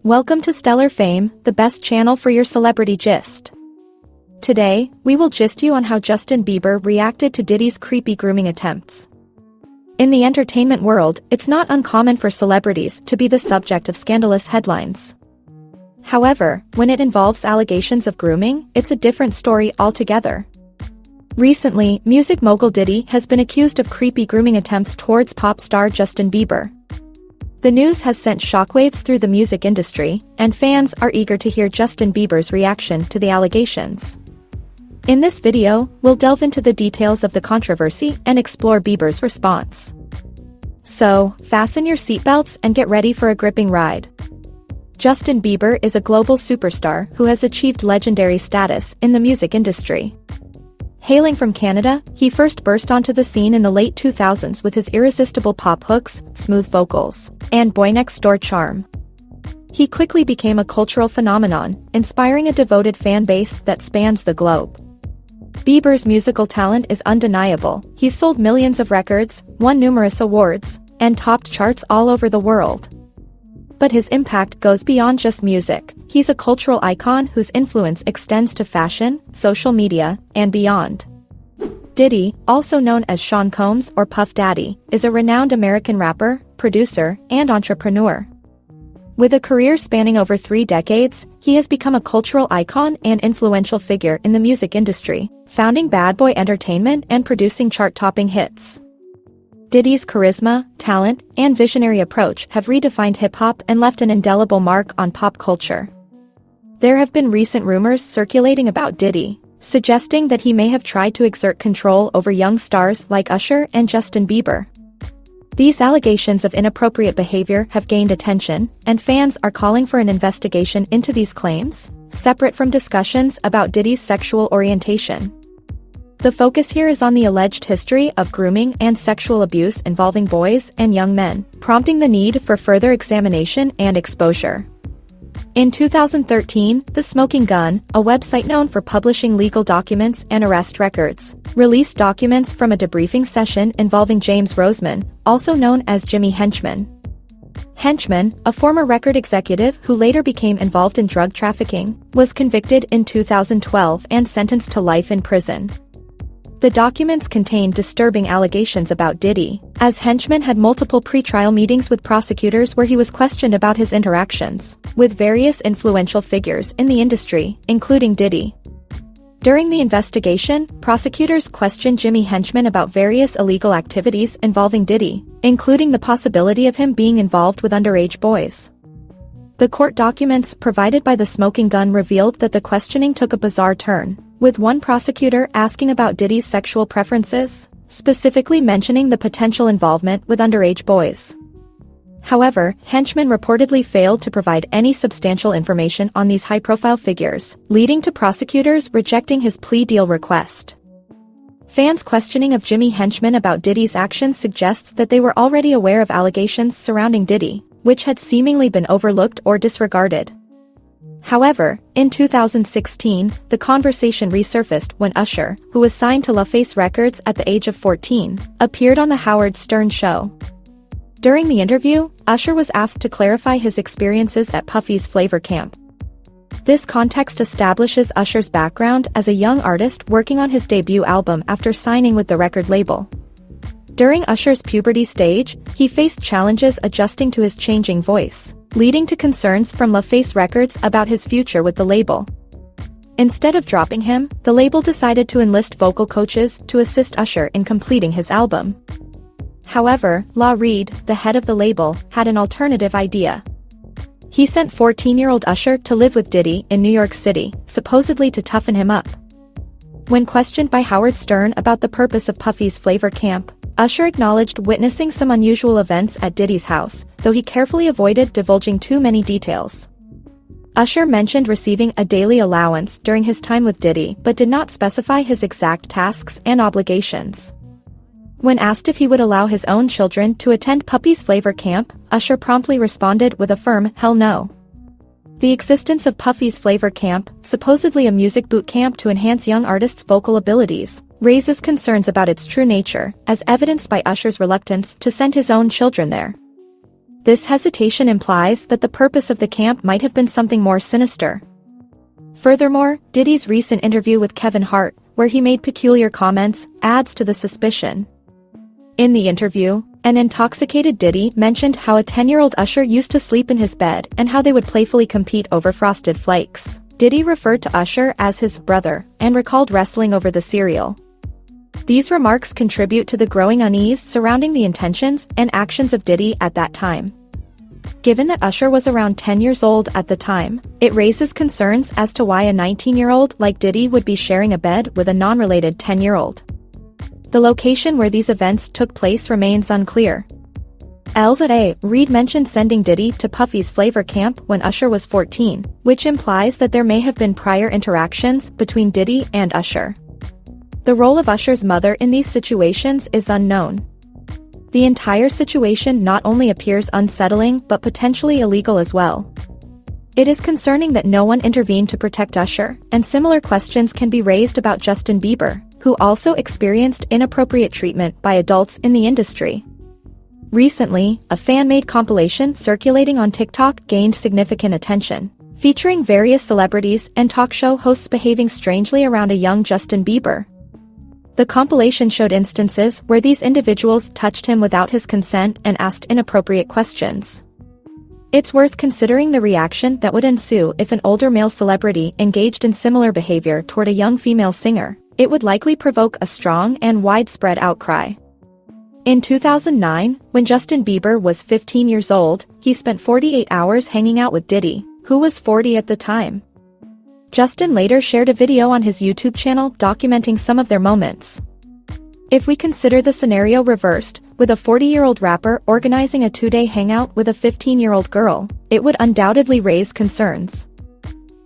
Welcome to Stellar Fame, the best channel for your celebrity gist. Today, we will gist you on how Justin Bieber reacted to Diddy's creepy grooming attempts. In the entertainment world, it's not uncommon for celebrities to be the subject of scandalous headlines. However, when it involves allegations of grooming, it's a different story altogether. Recently, music mogul Diddy has been accused of creepy grooming attempts towards pop star Justin Bieber. The news has sent shockwaves through the music industry, and fans are eager to hear Justin Bieber's reaction to the allegations. In this video, we'll delve into the details of the controversy and explore Bieber's response. So, fasten your seatbelts and get ready for a gripping ride. Justin Bieber is a global superstar who has achieved legendary status in the music industry. Hailing from Canada, he first burst onto the scene in the late 2000s with his irresistible pop hooks, smooth vocals, and boy-next-door charm. He quickly became a cultural phenomenon, inspiring a devoted fan base that spans the globe. Bieber's musical talent is undeniable. He's sold millions of records, won numerous awards, and topped charts all over the world. But his impact goes beyond just music. He's a cultural icon whose influence extends to fashion, social media, and beyond. Diddy, also known as Sean Combs or Puff Daddy, is a renowned American rapper, producer, and entrepreneur. With a career spanning over 3 decades, he has become a cultural icon and influential figure in the music industry, founding Bad Boy Entertainment and producing chart-topping hits. Diddy's charisma, talent, and visionary approach have redefined hip-hop and left an indelible mark on pop culture. There have been recent rumors circulating about Diddy, suggesting that he may have tried to exert control over young stars like Usher and Justin Bieber. These allegations of inappropriate behavior have gained attention, and fans are calling for an investigation into these claims, separate from discussions about Diddy's sexual orientation. The focus here is on the alleged history of grooming and sexual abuse involving boys and young men, prompting the need for further examination and exposure. In 2013, The Smoking Gun, a website known for publishing legal documents and arrest records, released documents from a debriefing session involving James Roseman, also known as Jimmy Henchman. Henchman, a former record executive who later became involved in drug trafficking, was convicted in 2012 and sentenced to life in prison. The documents contained disturbing allegations about Diddy, as Henchman had multiple pretrial meetings with prosecutors where he was questioned about his interactions with various influential figures in the industry, including Diddy. During the investigation, prosecutors questioned Jimmy Henchman about various illegal activities involving Diddy, including the possibility of him being involved with underage boys. The court documents provided by The Smoking Gun revealed that the questioning took a bizarre turn, with one prosecutor asking about Diddy's sexual preferences, specifically mentioning the potential involvement with underage boys. However, Henchman reportedly failed to provide any substantial information on these high-profile figures, leading to prosecutors rejecting his plea deal request. Fans' questioning of Jimmy Henchman about Diddy's actions suggests that they were already aware of allegations surrounding Diddy, which had seemingly been overlooked or disregarded. However, in 2016, the conversation resurfaced when Usher, who was signed to LaFace Records at the age of 14, appeared on The Howard Stern Show. During the interview, Usher was asked to clarify his experiences at Puffy's Flavor Camp. This context establishes Usher's background as a young artist working on his debut album after signing with the record label. During Usher's puberty stage, he faced challenges adjusting to his changing voice, leading to concerns from LaFace Records about his future with the label. Instead of dropping him, the label decided to enlist vocal coaches to assist Usher in completing his album. However, La Reid, the head of the label, had an alternative idea. He sent 14-year-old Usher to live with Diddy in New York City, supposedly to toughen him up. When questioned by Howard Stern about the purpose of Puffy's Flavor Camp, Usher acknowledged witnessing some unusual events at Diddy's house, though he carefully avoided divulging too many details. Usher mentioned receiving a daily allowance during his time with Diddy but did not specify his exact tasks and obligations. When asked if he would allow his own children to attend Puffy's Flavor Camp, Usher promptly responded with a firm "hell no." The existence of Puffy's Flavor Camp, supposedly a music boot camp to enhance young artists' vocal abilities, raises concerns about its true nature, as evidenced by Usher's reluctance to send his own children there. This hesitation implies that the purpose of the camp might have been something more sinister. Furthermore, Diddy's recent interview with Kevin Hart, where he made peculiar comments, adds to the suspicion. In the interview, an intoxicated Diddy mentioned how a 10-year-old Usher used to sleep in his bed and how they would playfully compete over Frosted Flakes. Diddy referred to Usher as his brother and recalled wrestling over the cereal. These remarks contribute to the growing unease surrounding the intentions and actions of Diddy at that time. Given that Usher was around 10 years old at the time, it raises concerns as to why a 19-year-old like Diddy would be sharing a bed with a non-related 10-year-old. The location where these events took place remains unclear. Reed mentioned sending Diddy to Puffy's flavor camp when Usher was 14, which implies that there may have been prior interactions between Diddy and Usher. The role of Usher's mother in these situations is unknown. The entire situation not only appears unsettling but potentially illegal as well. It is concerning that no one intervened to protect Usher, and similar questions can be raised about Justin Bieber, who also experienced inappropriate treatment by adults in the industry. Recently, a fan-made compilation circulating on TikTok gained significant attention, featuring various celebrities and talk show hosts behaving strangely around a young Justin Bieber. The compilation showed instances where these individuals touched him without his consent and asked inappropriate questions. It's worth considering the reaction that would ensue if an older male celebrity engaged in similar behavior toward a young female singer. It would likely provoke a strong and widespread outcry. In 2009, when Justin Bieber was 15 years old, he spent 48 hours hanging out with Diddy, who was 40 at the time. Justin later shared a video on his YouTube channel documenting some of their moments. If we consider the scenario reversed, with a 40-year-old rapper organizing a 2-day hangout with a 15-year-old girl, it would undoubtedly raise concerns.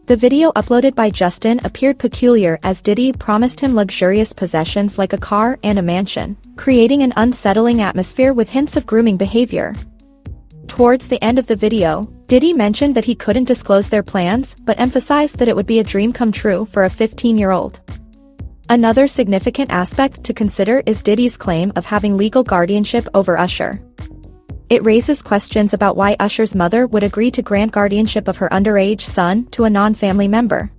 The video uploaded by Justin appeared peculiar as Diddy promised him luxurious possessions like a car and a mansion, creating an unsettling atmosphere with hints of grooming behavior. Towards the end of the video, Diddy mentioned that he couldn't disclose their plans but emphasized that it would be a dream come true for a 15-year-old. Another significant aspect to consider is Diddy's claim of having legal guardianship over Usher. It raises questions about why Usher's mother would agree to grant guardianship of her underage son to a non-family member.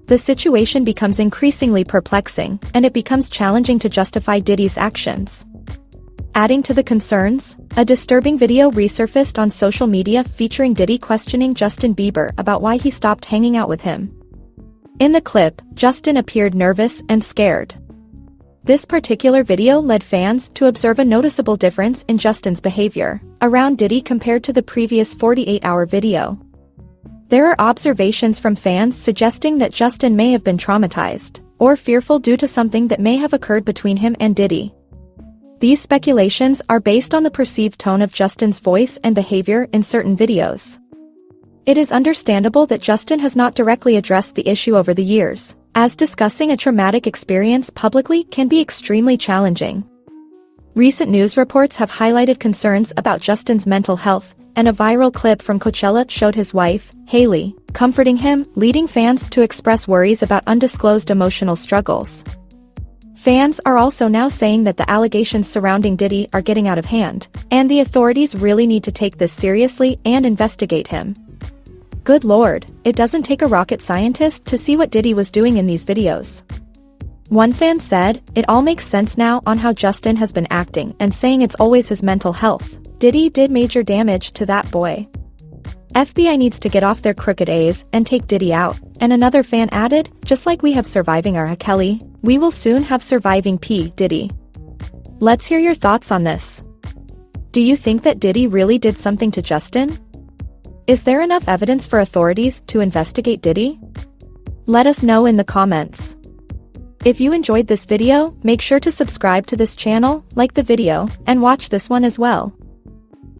The situation becomes increasingly perplexing, and it becomes challenging to justify Diddy's actions. Adding to the concerns, a disturbing video resurfaced on social media featuring Diddy questioning Justin Bieber about why he stopped hanging out with him. In the clip, Justin appeared nervous and scared. This particular video led fans to observe a noticeable difference in Justin's behavior around Diddy compared to the previous 48-hour video. There are observations from fans suggesting that Justin may have been traumatized or fearful due to something that may have occurred between him and Diddy. These speculations are based on the perceived tone of Justin's voice and behavior in certain videos. It is understandable that Justin has not directly addressed the issue over the years, as discussing a traumatic experience publicly can be extremely challenging. Recent news reports have highlighted concerns about Justin's mental health, and a viral clip from Coachella showed his wife, Hailey, comforting him, leading fans to express worries about undisclosed emotional struggles. Fans are also now saying that the allegations surrounding Diddy are getting out of hand, and the authorities really need to take this seriously and investigate him. Good lord, it doesn't take a rocket scientist to see what Diddy was doing in these videos. One fan said, "It all makes sense now on how Justin has been acting and saying it's always his mental health. Diddy did major damage to that boy. FBI needs to get off their crooked A's and take Diddy out." And another fan added, "Just like we have surviving R. Kelly, we will soon have surviving P. Diddy." Let's hear your thoughts on this. Do you think that Diddy really did something to Justin? Is there enough evidence for authorities to investigate Diddy? Let us know in the comments. If you enjoyed this video, make sure to subscribe to this channel, like the video, and watch this one as well.